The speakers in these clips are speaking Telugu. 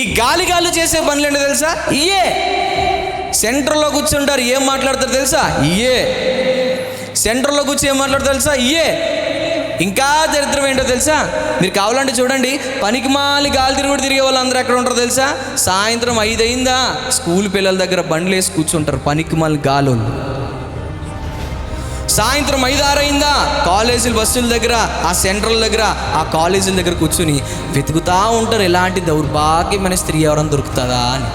ఈ గాలి చేసే పనులు ఏంటో తెలుసా? ఇయే. సెంటర్లో కూర్చుంటారు, ఏం మాట్లాడతారు తెలుసా? ఇయే. సెంటర్లో కూర్చొని ఏం మాట్లాడతారు తెలుసా? ఇయే. ఇంకా దరిద్రం ఏంటో తెలుసా? మీరు కావాలంటే చూడండి, పనికిమాలి గాలి తిరిగే వాళ్ళందరూ ఎక్కడ ఉంటారో తెలుసా? సాయంత్రం 5 అయిందా స్కూల్ పిల్లల దగ్గర బండ్లు వేసి కూర్చుంటారు పనికిమాలి గాలోళ్ళు. సాయంత్రం 5-6 అయిందా కాలేజీల బస్సుల దగ్గర, ఆ సెంట్రల్ దగ్గర, ఆ కాలేజీల దగ్గర కూర్చుని వెతుకుతూ ఉంటారు ఎలాంటి దౌర్భాగ్యమైన స్త్రీ ఎవరైనా దొరుకుతుందా అని.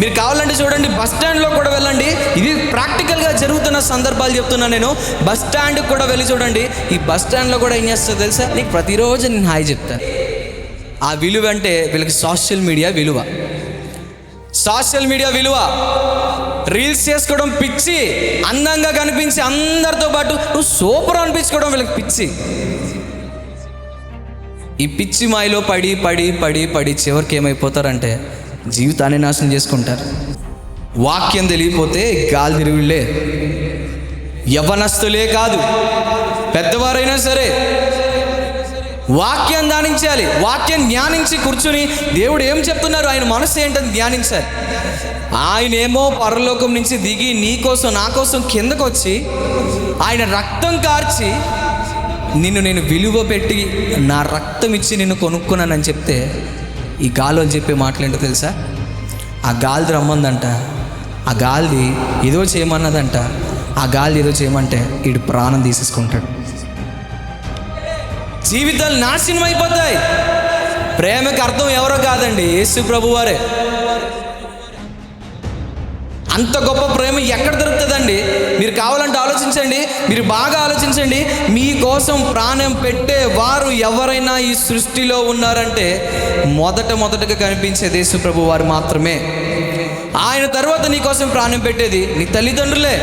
మీరు కావాలంటే చూడండి, బస్ స్టాండ్లో కూడా వెళ్ళండి. ఇది ప్రాక్టికల్గా జరుగుతున్న సందర్భాలు చెప్తున్నాను నేను. బస్ స్టాండ్కి కూడా వెళ్ళి చూడండి. ఈ బస్ స్టాండ్లో కూడా ఏం చేస్తుందో తెలుసా? నీకు ప్రతిరోజు నేను హాయ్ చెప్తాను. ఆ విలువ అంటే వీళ్ళకి సోషల్ మీడియా విలువ. సోషల్ మీడియా విలువ. రీల్స్ చేసుకోవడం పిచ్చి, అందంగా కనిపించి అందరితో పాటు నువ్వు సూపర్ అనిపించుకోవడం వీళ్ళకి పిచ్చి. ఈ పిచ్చి మాయలో పడి పడి పడి పడి చివరికి ఏమైపోతారంటే జీవితాన్ని నాశనం చేసుకుంటారు. వాక్యం తెలియపోతే గాలి తిరుగుళ్ళే. యవ్వనస్తులే కాదు, పెద్దవారైనా సరే వాక్యం ధ్యానించాలి. వాక్యం ధ్యానించి కూర్చుని దేవుడు ఏం చెప్తున్నారు, ఆయన మనసు ఏంటని ధ్యానించాలి. ఆయన ఏమో పరలోకం నుంచి దిగి నీ కోసం నా కోసం కిందకు వచ్చి ఆయన రక్తం కార్చి నిన్ను నేను విలువ పెట్టి నా రక్తం ఇచ్చి నిన్ను కొనుక్కున్నానని చెప్తే ఈ గాలి చెప్పే మాటలేంటో తెలుసా? ఆ గాలి రమ్మందంట, ఆ గాలి ఏదో చేయమన్నదంట, ఆ గాలి ఏదో చేయమంటే వీడు ప్రాణం తీసేసుకుంటాడు. జీవితాలు నాశనం అయిపోతాయి. ప్రేమకి అర్థం ఎవరో కాదండి, యేసు ప్రభువారే. అంత గొప్ప ప్రేమ ఎక్కడ దొరుకుతుందండి? మీరు కావాలంటే ఆలోచించండి, మీరు బాగా ఆలోచించండి. మీకోసం ప్రాణం పెట్టే వారు ఎవరైనా ఈ సృష్టిలో ఉన్నారంటే మొదటగా కనిపించేది యేసు ప్రభు వారు మాత్రమే. ఆయన తర్వాత నీ కోసం ప్రాణం పెట్టేది నీ తల్లిదండ్రులే.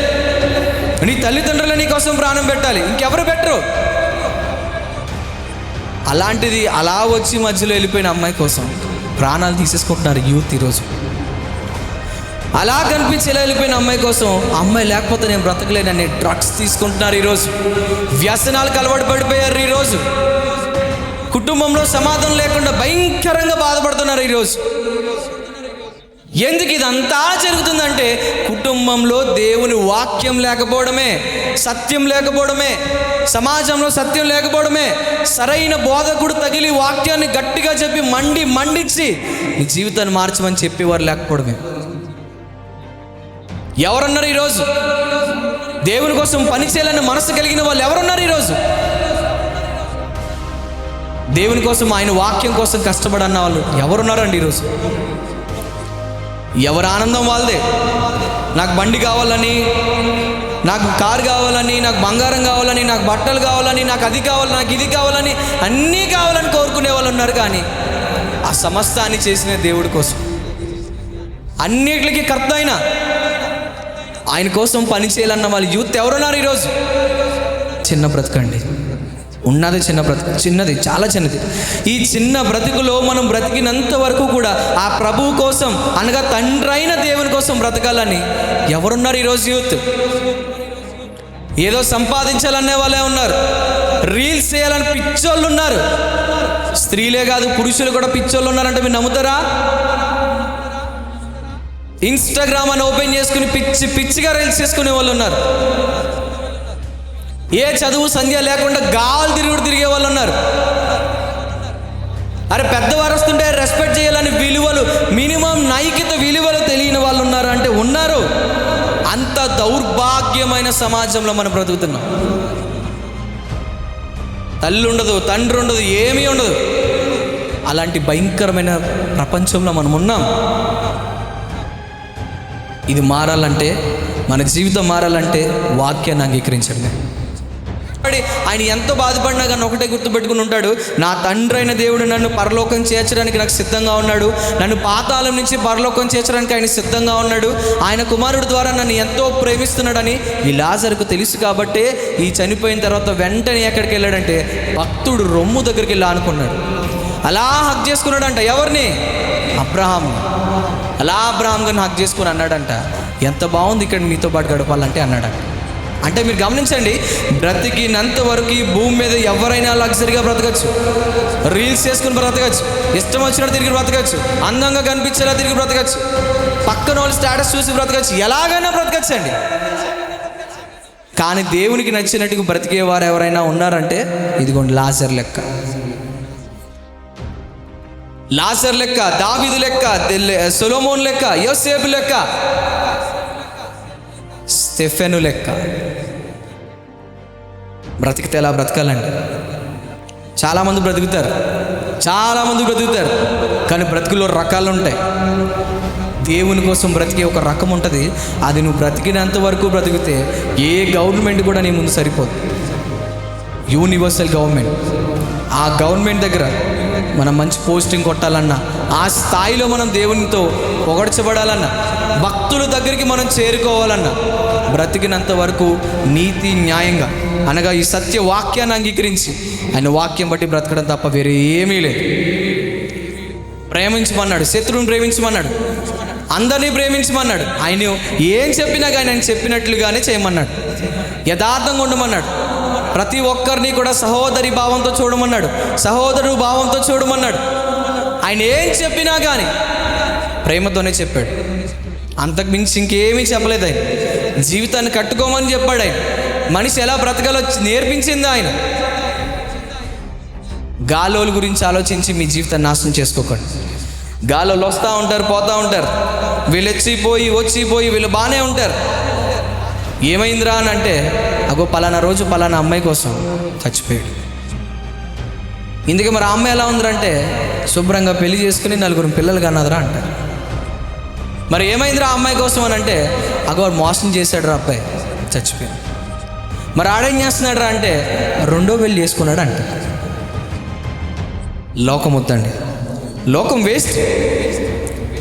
నీ తల్లిదండ్రులే నీ కోసం ప్రాణం పెట్టాలి, ఇంకెవరు పెట్టరు. అలాంటిది అలా వచ్చి మధ్యలో వెళ్ళిపోయిన అమ్మాయి కోసం ప్రాణాలు తీసేసుకుంటున్నారు యూత్ ఈరోజు. అలా కనిపించి ఎలా వెళ్ళిపోయిన అమ్మాయి కోసం, అమ్మాయి లేకపోతే నేను బ్రతకలేనని డ్రగ్స్ తీసుకుంటున్నారు ఈరోజు. వ్యసనాలకు అలవాటు పడిపోయారు ఈరోజు. కుటుంబంలో సమాధానం లేకుండా భయంకరంగా బాధపడుతున్నారు ఈరోజు. ఎందుకు ఇదంతా జరుగుతుందంటే కుటుంబంలో దేవుని వాక్యం లేకపోవడమే, సత్యం లేకపోవడమే, సమాజంలో సత్యం లేకపోవడమే, సరైన బోధకుడు తగిలి వాక్యాన్ని గట్టిగా చెప్పి మండించి నీ జీవితాన్ని మార్చమని చెప్పేవారు లేకపోవడమే. ఎవరున్నారు ఈరోజు? దేవుని కోసం పని చేయాలని మనసు కలిగిన వాళ్ళు ఎవరున్నారు ఈరోజు? దేవుని కోసం, ఆయన వాక్యం కోసం కష్టపడన్న వాళ్ళు ఎవరున్నారండి ఈరోజు? ఎవరి ఆనందం వాళ్ళదే. నాకు బండి కావాలని, నాకు కారు కావాలని, నాకు బంగారం కావాలని, నాకు బట్టలు కావాలని, నాకు అది కావాలి, నాకు ఇది కావాలని, అన్నీ కావాలని కోరుకునే వాళ్ళు ఉన్నారు. కానీ ఆ సమస్తాన్ని చేసిన దేవుడి కోసం, అన్నిటికీ కర్త అయిన ఆయన కోసం పని చేయాలన్న వాళ్ళు యూత్ ఎవరున్నారు ఈరోజు? చిన్న బ్రతకండి, ఉన్నది చిన్న బ్రతుకు, చిన్నది, చాలా చిన్నది. ఈ చిన్న బ్రతుకులో మనం బ్రతికినంత వరకు కూడా ఆ ప్రభువు కోసం, అనగా తండ్రి అయిన దేవుని కోసం బ్రతకాలని ఎవరున్నారు ఈరోజు యూత్? ఏదో సంపాదించాలనే వాళ్ళే ఉన్నారు, రీల్స్ చేయాలని పిచ్చోళ్ళు ఉన్నారు. స్త్రీలే కాదు, పురుషులు కూడా పిచ్చోళ్ళు ఉన్నారంటే మీరు నమ్ముతారా? ఇన్స్టాగ్రామ్ అని ఓపెన్ చేసుకుని పిచ్చిగా రీల్స్ చేసుకునే వాళ్ళు ఉన్నారు. ఏ చదువు సంధ్య లేకుండా గాలి తిరిగే వాళ్ళు ఉన్నారు. అరే పెద్దవారు వస్తుంటే రెస్పెక్ట్ చేయాలని విలువలు, మినిమం నైతిక విలువలు తెలియని వాళ్ళు ఉన్నారు అంటే ఉన్నారు. అంత దౌర్భాగ్యమైన సమాజంలో మనం బ్రతుకుతున్నాం. తల్లి ఉండదు, తండ్రి ఉండదు, ఏమీ ఉండదు. అలాంటి భయంకరమైన ప్రపంచంలో మనం ఉన్నాం. ఇది మారాలంటే, మన జీవితం మారాలంటే వాక్యాన్ని అంగీకరించడమే. ఆయన ఎంతో బాధపడినా కానీ ఒకటే గుర్తుపెట్టుకుని ఉంటాడు, నా తండ్రి అయిన దేవుడు నన్ను పరలోకం చేర్చడానికి నాకు సిద్ధంగా ఉన్నాడు, నన్ను పాతాళం నుంచి పరలోకం చేర్చడానికి ఆయన సిద్ధంగా ఉన్నాడు, ఆయన కుమారుడు ద్వారా నన్ను ఎంతో ప్రేమిస్తున్నాడని ఈ లాజరుకు తెలుసు. కాబట్టే ఈ చనిపోయిన తర్వాత వెంటనే ఎక్కడికి వెళ్ళాడంటే భక్తుడు రొమ్ము దగ్గరికి వెళ్ళి అనుకున్నాడు. అలా హక్ చేసుకున్నాడంట. ఎవరిని? అబ్రహాం. అలా అబ్రహాం గారిని హక్ చేసుకుని అన్నాడంట, ఎంత బాగుంది ఇక్కడ నీతో పాటు గడపాలంటే అన్నాడంట. అంటే మీరు గమనించండి, బ్రతికినంత వరకు ఈ భూమి మీద ఎవరైనా లగ్జరీగా బ్రతకచ్చు, రీల్స్ చేసుకుని బ్రతకచ్చు, ఇష్టం వచ్చినట్టు తిరిగి బ్రతకచ్చు, అందంగా కనిపించేలా తిరిగి బ్రతకచ్చు, పక్కన వాళ్ళు స్టేటస్ చూసి బ్రతకచ్చు, ఎలాగైనా బ్రతకచ్చు అండి. కానీ దేవునికి నచ్చినట్టుగా బ్రతికేవారు ఎవరైనా ఉన్నారంటే ఇదిగోండి లాజర్ లెక్క, లాజర్ లెక్క, దావీదు లెక్క, సొలొమోన్ లెక్క, యోసేపు లెక్క, స్టెఫెను లెక్క బ్రతికితే ఎలా బ్రతకాలండి? చాలామంది బ్రతుకుతారు, కానీ బ్రతుకుల్లో రకాలు ఉంటాయి. దేవుని కోసం బ్రతికే ఒక రకం ఉంటుంది. అది నువ్వు బ్రతికినంత వరకు బ్రతికితే ఏ గవర్నమెంట్ కూడా నీ ముందు సరిపోదు. యూనివర్సల్ గవర్నమెంట్, ఆ గవర్నమెంట్ దగ్గర మనం మంచి పోస్టింగ్ కొట్టాలన్నా, ఆ స్థాయిలో మనం దేవునితో పొగడ్చబడాలన్నా, భక్తుల దగ్గరికి మనం చేరుకోవాలన్నా బ్రతికినంత వరకు నీతి న్యాయంగా అనగా ఈ సత్య వాక్యాన్ని అంగీకరించి ఆయన వాక్యం బట్టి బ్రతకడం తప్ప వేరే ఏమీ లేదు. ప్రేమించమన్నాడు, శత్రువుని ప్రేమించమన్నాడు, అందరినీ ప్రేమించమన్నాడు. ఆయన ఏం చెప్పినా కానీ ఆయన చెప్పినట్లుగానే చేయమన్నాడు. యథార్థంగా ఉండమన్నాడు. ప్రతి ఒక్కరిని కూడా సహోదరి భావంతో చూడమన్నాడు, సహోదరు భావంతో చూడమన్నాడు. ఆయన ఏం చెప్పినా కానీ ప్రేమతోనే చెప్పాడు. అంతకు మించి ఇంకేమీ చెప్పలేదు. ఆయన జీవితాన్ని కట్టుకోమని చెప్పాడు. ఆయన మనిషి ఎలా బ్రతకాలో నేర్పించింది ఆయన. గాలోల గురించి ఆలోచించి మీ జీవితాన్ని నాశనం చేసుకోకండి. గాలోలు వస్తూ ఉంటారు, పోతూ ఉంటారు, వీళ్ళు వచ్చిపోయి వీళ్ళు బాగానే ఉంటారు. ఏమైందిరా అని అంటే, అగో పలానా రోజు పలానా అమ్మాయి కోసం చచ్చిపోయాడు. ఇందుకే మరి ఆ అమ్మాయి ఎలా ఉందిరంటే, శుభ్రంగా పెళ్లి చేసుకుని 4 పిల్లలు కన్నదిరా అంటారు. మరి ఏమైందిరా ఆ అమ్మాయి కోసం అని అంటే, అగో మోసం చేశాడు రా అబ్బాయి, చచ్చిపోయాడు. మరి ఆడేం చేస్తున్నాడు రా అంటే, 2వ పెళ్లి చేసుకున్నాడు అంట. లోకం వద్దండి, లోకం వేస్ట్.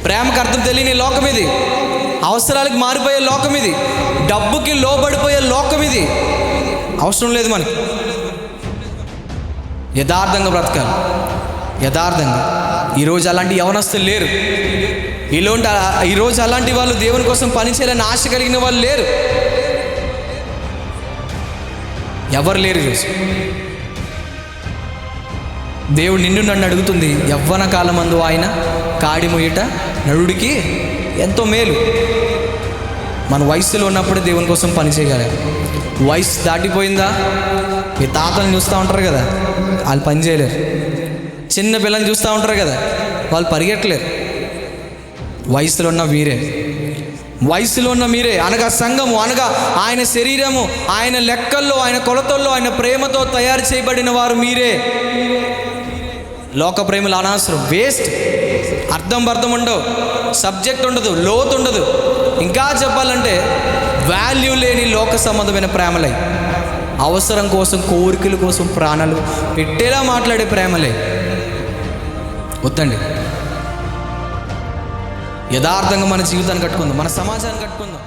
ప్రేమకు అర్థం తెలియని లోకం ఇది, అవసరాలకు మారిపోయే లోకం ఇది, డబ్బుకి లోబడిపోయే లోకం ఇది. అవసరం లేదు మనకి. యథార్థంగా బ్రతకాలి, యథార్థంగా. ఈరోజు అలాంటి యవనస్తులు లేరు. ఈరోజు అలాంటి వాళ్ళు దేవుని కోసం పనిచేయాలని ఆశ కలిగిన వాళ్ళు లేరు. ఎవరు లేరు ఈరోజు. దేవుడు నిన్ను నన్ను అడుగుతుంది, యవ్వన కాలమందు ఆయన కాడి మొయ్యట నరుడికి ఎంతో మేలు. మన వయసులో ఉన్నప్పుడే దేవుని కోసం పని చేయగలరు. వయసు దాటిపోయిందా, మీ తాతలను చూస్తూ ఉంటారు కదా, వాళ్ళు పని చేయలేరు. చిన్న పిల్లల్ని చూస్తూ ఉంటారు కదా, వాళ్ళు పరిగెట్టలేరు. వయసులో ఉన్న మీరే అనగా సంఘము, అనగా ఆయన శరీరము, ఆయన లెక్కల్లో, ఆయన కొలతల్లో, ఆయన ప్రేమతో తయారు చేయబడిన వారు మీరే. లోక ప్రేమలు అనవసరం, వేస్ట్. అర్థం ఉండవు, సబ్జెక్ట్ ఉండదు, లోతు ఉండదు. ఇంకా చెప్పాలంటే వాల్యూ లేని లోక సంబంధమైన ప్రేమలే, అవసరం కోసం, కోరికల కోసం ప్రాణాలు పెట్టేలా మాట్లాడే ప్రేమలే వద్దండి. యథార్థంగా మన జీవితాన్ని కట్టుకుందాం, మన సమాజాన్ని కట్టుకుందాం.